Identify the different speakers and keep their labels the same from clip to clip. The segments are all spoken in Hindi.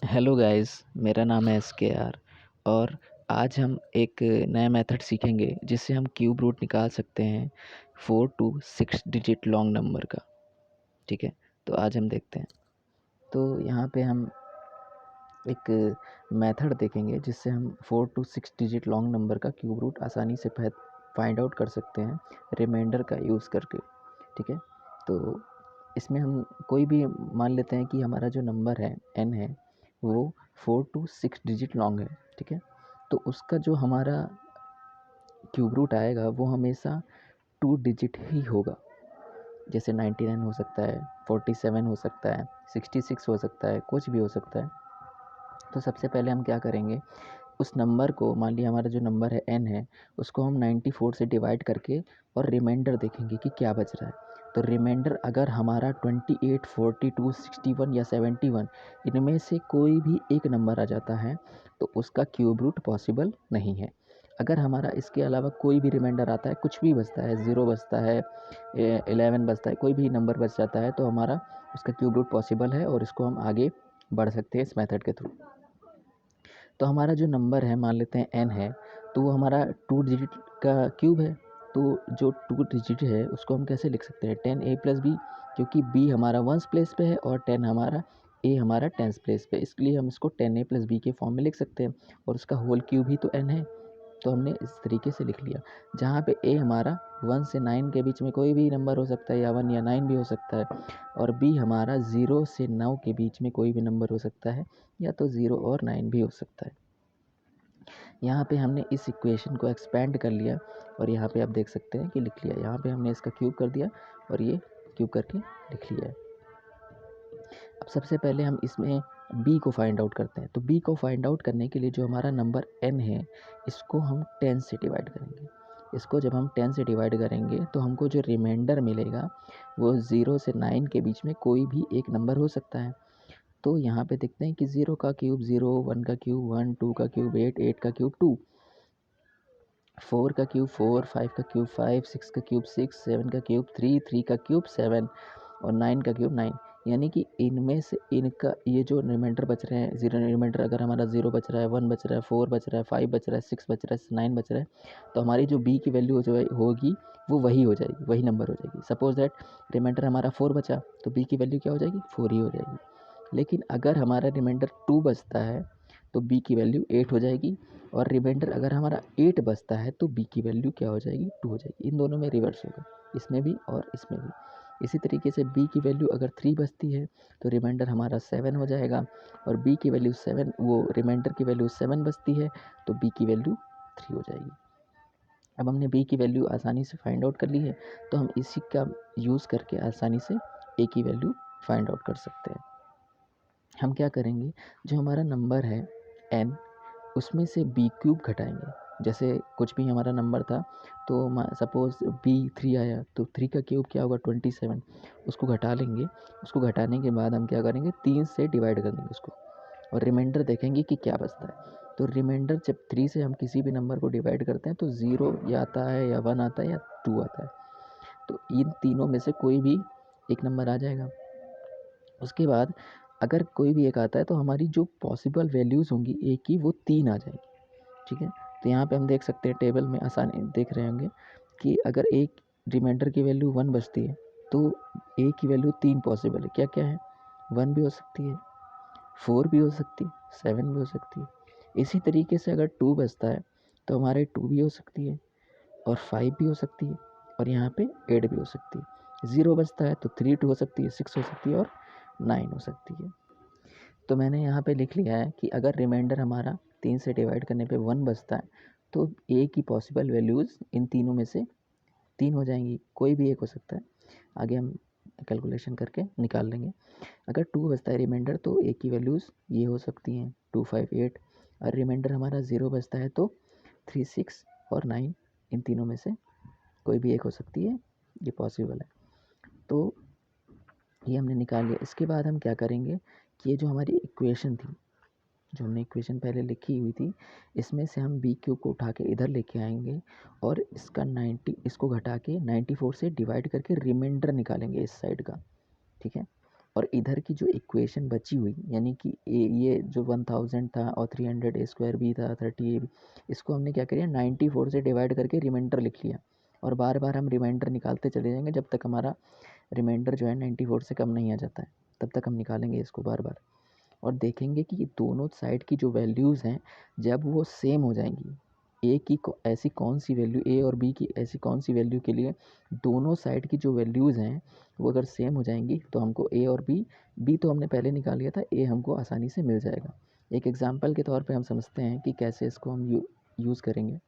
Speaker 1: हेलो गाइस, मेरा नाम है एस.के.आर. और आज हम एक नया मेथड सीखेंगे जिससे हम क्यूब रूट निकाल सकते हैं 4 टू 6 डिजिट लॉन्ग नंबर का। ठीक है, तो आज हम देखते हैं। तो यहाँ पे हम एक मेथड देखेंगे जिससे हम 4 टू 6 डिजिट लॉन्ग नंबर का क्यूब रूट आसानी से फाइंड आउट कर सकते हैं रिमाइंडर का यूज़ करके। ठीक है, तो इसमें हम कोई भी मान लेते हैं कि हमारा जो नंबर है n है वो 4 टू 6 डिजिट लॉन्ग है। ठीक है, तो उसका जो हमारा क्यूब रूट आएगा वो हमेशा 2 डिजिट ही होगा। जैसे 99 हो सकता है, 47 हो सकता है, 66 हो सकता है, कुछ भी हो सकता है। तो सबसे पहले हम क्या करेंगे, उस नंबर को, मान लिया हमारा जो नंबर है n है, उसको हम 94 से डिवाइड करके और रिमाइंडर देखेंगे कि क्या बच रहा है। तो रिमाइंडर अगर हमारा 28, 42, 61 या 71 इनमें से कोई भी एक नंबर आ जाता है तो उसका क्यूब रूट पॉसिबल नहीं है। अगर हमारा इसके अलावा कोई भी रिमाइंडर आता है, कुछ भी बचता है, 0 बचता है, 11 बचता है, कोई भी नंबर बच जाता है तो हमारा उसका क्यूब रूट पॉसिबल है और इसको हम आगे बढ़ सकते हैं इस मेथड के थ्रू। तो हमारा जो नंबर है, मान लेते हैं n है, तो वो हमारा 2 डिजिट का क्यूब है। तो जो 2 डिजिट है उसको हम कैसे लिख सकते हैं, 10a प्लस बी, क्योंकि b हमारा वंस प्लेस पे है और 10 हमारा a हमारा टेंस प्लेस पे, इसलिए हम इसको 10a प्लस बी के फॉर्म में लिख सकते हैं। और उसका होल क्यूब ही तो n है, तो हमने इस तरीके से लिख लिया। जहाँ पे a हमारा 1 से 9 के बीच में कोई भी नंबर हो सकता है, या 1 या 9 भी हो सकता है, और b हमारा 0 से 9 के बीच में कोई भी नंबर हो सकता है, या तो 0 और 9 भी हो सकता है। यहाँ पे हमने इस इक्वेशन को एक्सपेंड कर लिया और यहाँ पे आप देख सकते हैं कि लिख लिया। यहाँ पे हमने इसका क्यूब कर दिया और ये क्यूब करके लिख लिया है। अब सबसे पहले हम इसमें b को फाइंड आउट करते हैं। तो b को फाइंड आउट करने के लिए जो हमारा नंबर n है, इसको हम 10 से डिवाइड करेंगे। इसको जब हम 10 से डिवाइड करेंगे तो हमको जो रिमाइंडर मिलेगा वो 0 से 9 के बीच में कोई भी एक नंबर हो सकता है। तो यहाँ पे देखते हैं कि 0 का क्यूब 0, 1 का क्यूब 1, 2 का क्यूब 8, 8 का क्यूब 2, 4 का क्यूब 4, 5 का क्यूब 5, 6 का क्यूब 6, 7 का क्यूब 3, 3 का क्यूब 7 और 9 का क्यूब 9। यानी कि इनमें से इनका ये जो रिमाइंडर बच रहे हैं, जीरो रिमाइंडर अगर हमारा 0 बच रहा है, 1 बच रहा है, 4 बच रहा है, 5 बच रहा है, 6 बच रहा है, 9 बच रहा है, तो हमारी जो b की वैल्यू जो होगी वो वही हो जाएगी, वही नंबर हो जाएगी। सपोज दैट रिमाइंडर हमारा 4 बचा तो b की वैल्यू क्या हो जाएगी, 4 ही हो जाएगी। लेकिन अगर हमारा रिमाइंडर 2 बचता है तो b की वैल्यू 8 हो जाएगी, और रिमाइंडर अगर हमारा 8 बचता है तो b की वैल्यू क्या हो जाएगी, 2 हो जाएगी। इन दोनों में रिवर्स होगा, इसमें भी और इसमें भी। इसी तरीके से b की वैल्यू अगर 3 बचती है तो रिमाइंडर हमारा 7 हो जाएगा, और b की वैल्यू 7, वो रिमाइंडर की वैल्यू 7 बचती है तो b की वैल्यू 3 हो जाएगी। अब हमने b की वैल्यू आसानी से फाइंड आउट कर ली है, तो हम इसी का यूज़ करके आसानी से a की वैल्यू फाइंड आउट कर सकते हैं। हम क्या करेंगे, जो हमारा नंबर है n, उसमें से b क्यूब घटाएंगे। जैसे कुछ भी हमारा नंबर था, तो सपोज़ b 3 आया तो 3 का क्यूब क्या होगा, 27, उसको घटा लेंगे। उसको घटाने के बाद हम क्या करेंगे, 3 से डिवाइड कर देंगे उसको, और रिमाइंडर देखेंगे कि क्या बचता है। तो रिमाइंडर जब 3 से हम किसी भी नंबर को डिवाइड करते हैं तो 0 या आता है, या 1 आता है, या 2 आता है। तो इन तीनों में से कोई भी एक नंबर आ जाएगा। उसके बाद अगर कोई भी एक आता है तो हमारी जो पॉसिबल वैल्यूज़ होंगी ए की, वो 3 आ जाएगी। ठीक है, तो यहाँ पे हम देख सकते हैं, टेबल में आसानी देख रहे होंगे कि अगर एक रिमाइंडर की वैल्यू 1 बचती है तो ए की वैल्यू 3 पॉसिबल है। क्या क्या है, 1 भी हो सकती है, 4 भी हो सकती है, 7 भी हो सकती है। इसी तरीके से अगर 2 बचता है तो हमारे 2 भी हो सकती है, और 5 भी हो सकती है, और यहाँ पे 8 भी हो सकती है। 0 बचता है तो 3 2 हो सकती है, 6 हो सकती है, और 9 हो सकती है। तो मैंने यहाँ पे लिख लिया है कि अगर रिमाइंडर हमारा 3 से डिवाइड करने पे 1 बचता है तो ए की पॉसिबल वैल्यूज़ इन तीनों में से 3 हो जाएंगी, कोई भी एक हो सकता है। आगे हम कैलकुलेशन करके निकाल लेंगे। अगर 2 बचता है रिमाइंडर तो ए की वैल्यूज़ ये हो सकती हैं, 2 5 8, और रिमाइंडर हमारा 0 बचता है तो 3 6 और 9, इन तीनों में से कोई भी एक हो सकती है, ये पॉसिबल है। तो ये हमने निकाल लिया। इसके बाद हम क्या करेंगे कि ये जो हमारी इक्वेशन थी, जो हमने इक्वेशन पहले लिखी हुई थी, इसमें से हम बी क्यूब को उठा के इधर लेके आएंगे, और इसका 90, इसको घटा के 94 से डिवाइड करके रिमाइंडर निकालेंगे इस साइड का। ठीक है, और इधर की जो इक्वेशन बची हुई यानी कि ये जो 1000 था और 300 ए स्क्वायर बी था 30 ए बी, इसको हमने क्या किया 94 से डिवाइड करके रिमाइंडर लिख लिया और बार बार हम रिमाइंडर निकालते चले जाएंगे जब तक हमारा रिमाइंडर जो है 94 से कम नहीं आ जाता है, तब तक हम निकालेंगे इसको बार बार और देखेंगे कि दोनों साइड की जो वैल्यूज़ हैं जब वो सेम हो जाएंगी, ए की ऐसी कौन सी वैल्यू, ए और बी की ऐसी कौन सी वैल्यू के लिए दोनों साइड की जो वैल्यूज़ हैं वो अगर सेम हो जाएंगी तो हमको ए और बी तो हमने पहले निकाल लिया था, ए हमको आसानी से मिल जाएगा। एक एग्जांपल के तौर पे हम समझते हैं कि कैसे इसको हम यूज़ करेंगे।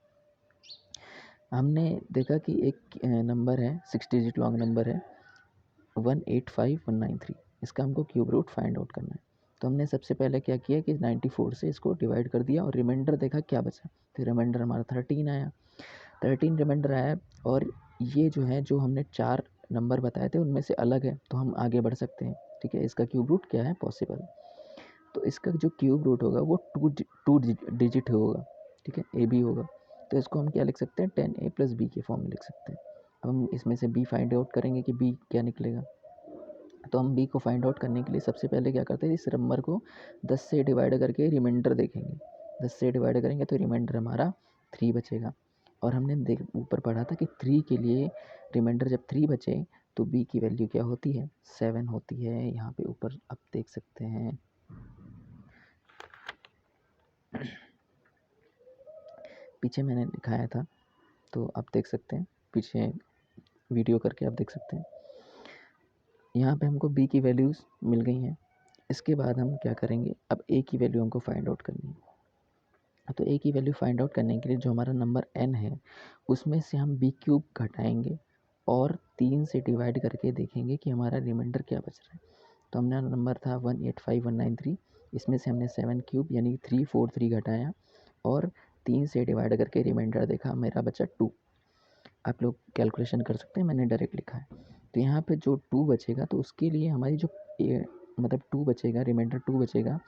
Speaker 1: हमने देखा कि एक नंबर है 6 डिजिट लॉन्ग नंबर है 185193, इसका हमको क्यूब रूट फाइंड आउट करना है। तो हमने सबसे पहले क्या किया कि 94 से इसको डिवाइड कर दिया और रिमाइंडर देखा क्या बचा, तो रिमाइंडर हमारा 13 आया, 13 रिमाइंडर आया और ये जो है जो हमने 4 नंबर बताए थे उनमें से अलग है तो हम आगे बढ़ सकते हैं। ठीक है, इसका क्यूब रूट क्या है पॉसिबल, तो इसका जो क्यूब रूट होगा वो टू डिजिट होगा। ठीक है, ए बी होगा, तो इसको हम क्या लिख सकते हैं 10a + b के फॉर्म में लिख सकते हैं। अब हम इसमें से b फाइंड आउट करेंगे कि b क्या निकलेगा। तो हम b को फाइंड आउट करने के लिए सबसे पहले क्या करते हैं, इस नंबर को 10 से डिवाइड करके रिमाइंडर देखेंगे, 10 से डिवाइड करेंगे तो रिमाइंडर हमारा 3 बचेगा। और हमने ऊपर पढ़ा था कि 3 के लिए रिमाइंडर जब 3 बचे तो b की वैल्यू क्या होती है 7 होती है। यहाँ पे ऊपर आप देख सकते हैं पीछे मैंने दिखाया था तो आप देख सकते हैं, पीछे वीडियो करके आप देख सकते हैं। यहाँ पे हमको b की वैल्यूज़ मिल गई हैं। इसके बाद हम क्या करेंगे, अब a की वैल्यू हमको फाइंड आउट करनी है। तो a की वैल्यू फाइंड आउट करने के लिए जो हमारा नंबर n है उसमें से हम b क्यूब घटाएंगे और 3 से डिवाइड करके देखेंगे कि हमारा रिमाइंडर क्या बच रहा है। तो हमने नंबर था 185193, इसमें से हमने 7 क्यूब यानी 343 घटाया और 3 से डिवाइड करके रिमाइंडर देखा, मेरा बचा 2। आप लोग कैलकुलेशन कर सकते हैं, मैंने डायरेक्ट लिखा है। तो यहाँ पे जो 2 बचेगा तो उसके लिए हमारी जो मतलब 2 बचेगा, रिमाइंडर 2 बचेगा,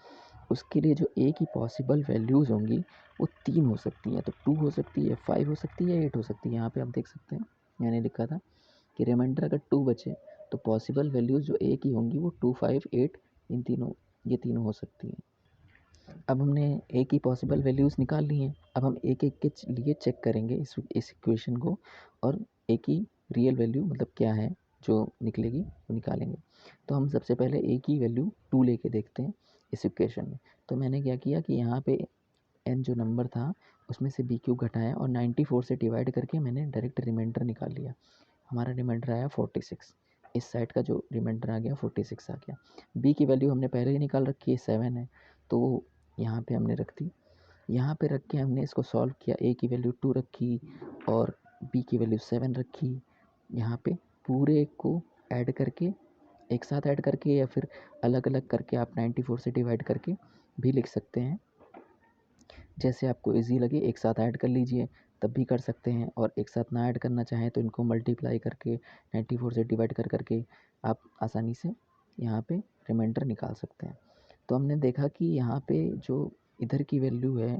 Speaker 1: उसके लिए जो a की पॉसिबल वैल्यूज़ होंगी वो 3 हो सकती हैं। तो 2 हो सकती है, 5 हो सकती है, 8 हो सकती है। यहाँ पे आप देख सकते हैं मैंने लिखा था कि रिमाइंडर अगर 2 बचे तो पॉसिबल वैल्यूज़ जो a की होंगी वो 2, 5, 8 इन तीनों, ये तीनों हो सकती हैं। अब हमने a की पॉसिबल वैल्यूज़ निकाल ली हैं। अब हम एक एक के लिए चेक करेंगे इस इक्वेशन को और a की रियल वैल्यू मतलब क्या है जो निकलेगी वो निकालेंगे। तो हम सबसे पहले a की वैल्यू 2 लेके देखते हैं इस इक्वेशन में। तो मैंने क्या किया कि यहाँ पे n जो नंबर था उसमें से b क्यूब घटाया और 94 से डिवाइड करके मैंने डायरेक्ट रिमाइंडर निकाल लिया। हमारा रिमाइंडर आया 46, इस साइड का जो रिमाइंडर आ गया 46 आ गया। b की वैल्यू हमने पहले ही निकाल रखी है 7 है, तो यहाँ पे हमने रख दी। यहाँ पे रख के हमने इसको सॉल्व किया, a की वैल्यू 2 रखी और b की वैल्यू 7 रखी। यहाँ पे पूरे को ऐड करके, एक साथ ऐड करके या फिर अलग अलग करके आप 94 से डिवाइड करके भी लिख सकते हैं, जैसे आपको इजी लगे। एक साथ ऐड कर लीजिए तब भी कर सकते हैं, और एक साथ ना ऐड करना चाहें तो इनको मल्टीप्लाई करके 94 से डिवाइड कर करके आप आसानी से यहाँ पे रिमाइंडर निकाल सकते हैं। तो हमने देखा कि यहाँ पे जो इधर की वैल्यू है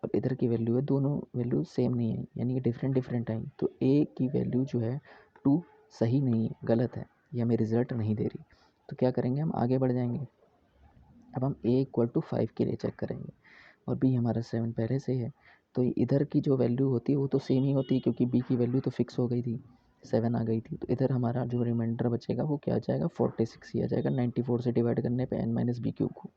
Speaker 1: और इधर की वैल्यू है, दोनों वैल्यू सेम नहीं है, यानी कि डिफरेंट आई। तो a की वैल्यू जो है 2 सही नहीं है, गलत है, ये हमें रिज़ल्ट नहीं दे रही। तो क्या करेंगे, हम आगे बढ़ जाएंगे। अब हम a = 5 के लिए चेक करेंगे और b हमारा 7 पहले से है, तो इधर की जो वैल्यू होती है वो तो सेम ही होती है क्योंकि b की वैल्यू तो फिक्स हो गई थी, 7 आ गई थी। तो इधर हमारा जो रिमाइंडर बचेगा वो क्या आ जाएगा 46 ही आ जाएगा 94 से डिवाइड करने पे n - b क्यूब को।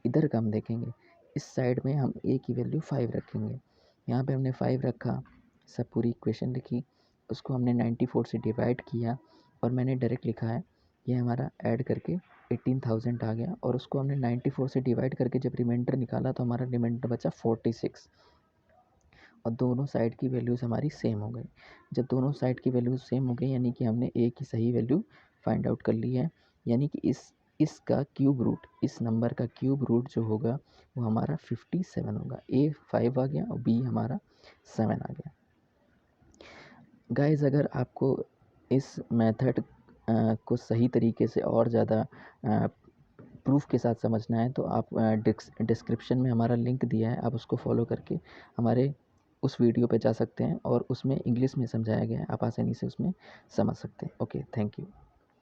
Speaker 1: इधर का हम देखेंगे, इस साइड में हम a की वैल्यू 5 रखेंगे। यहाँ पे हमने 5 रखा, सब पूरी इक्वेशन लिखी, उसको हमने 94 से डिवाइड किया और मैंने डायरेक्ट लिखा है, ये हमारा ऐड करके 18,000 आ गया और उसको हमने 94 से डिवाइड करके जब रिमाइंडर निकाला तो हमारा रिमाइंडर बचा 46 और दोनों साइड की वैल्यूज़ हमारी सेम हो गई। जब दोनों साइड की वैल्यूज़ सेम हो गई यानी कि हमने a की सही वैल्यू फाइंड आउट कर ली है, यानी कि इसका क्यूब रूट, इस नंबर का क्यूब रूट जो होगा वो हमारा 57 होगा। a 5 आ गया और b हमारा 7 आ गया। गाइस, अगर आपको इस मेथड को सही तरीके से और ज़्यादा प्रूफ के साथ समझना है तो आप डिस्क्रिप्शन में हमारा लिंक दिया है, आप उसको फॉलो करके हमारे उस वीडियो पे जा सकते हैं और उसमें इंग्लिश में समझाया गया है, आप आसानी से उसमें समझ सकते हैं। Okay, thank you.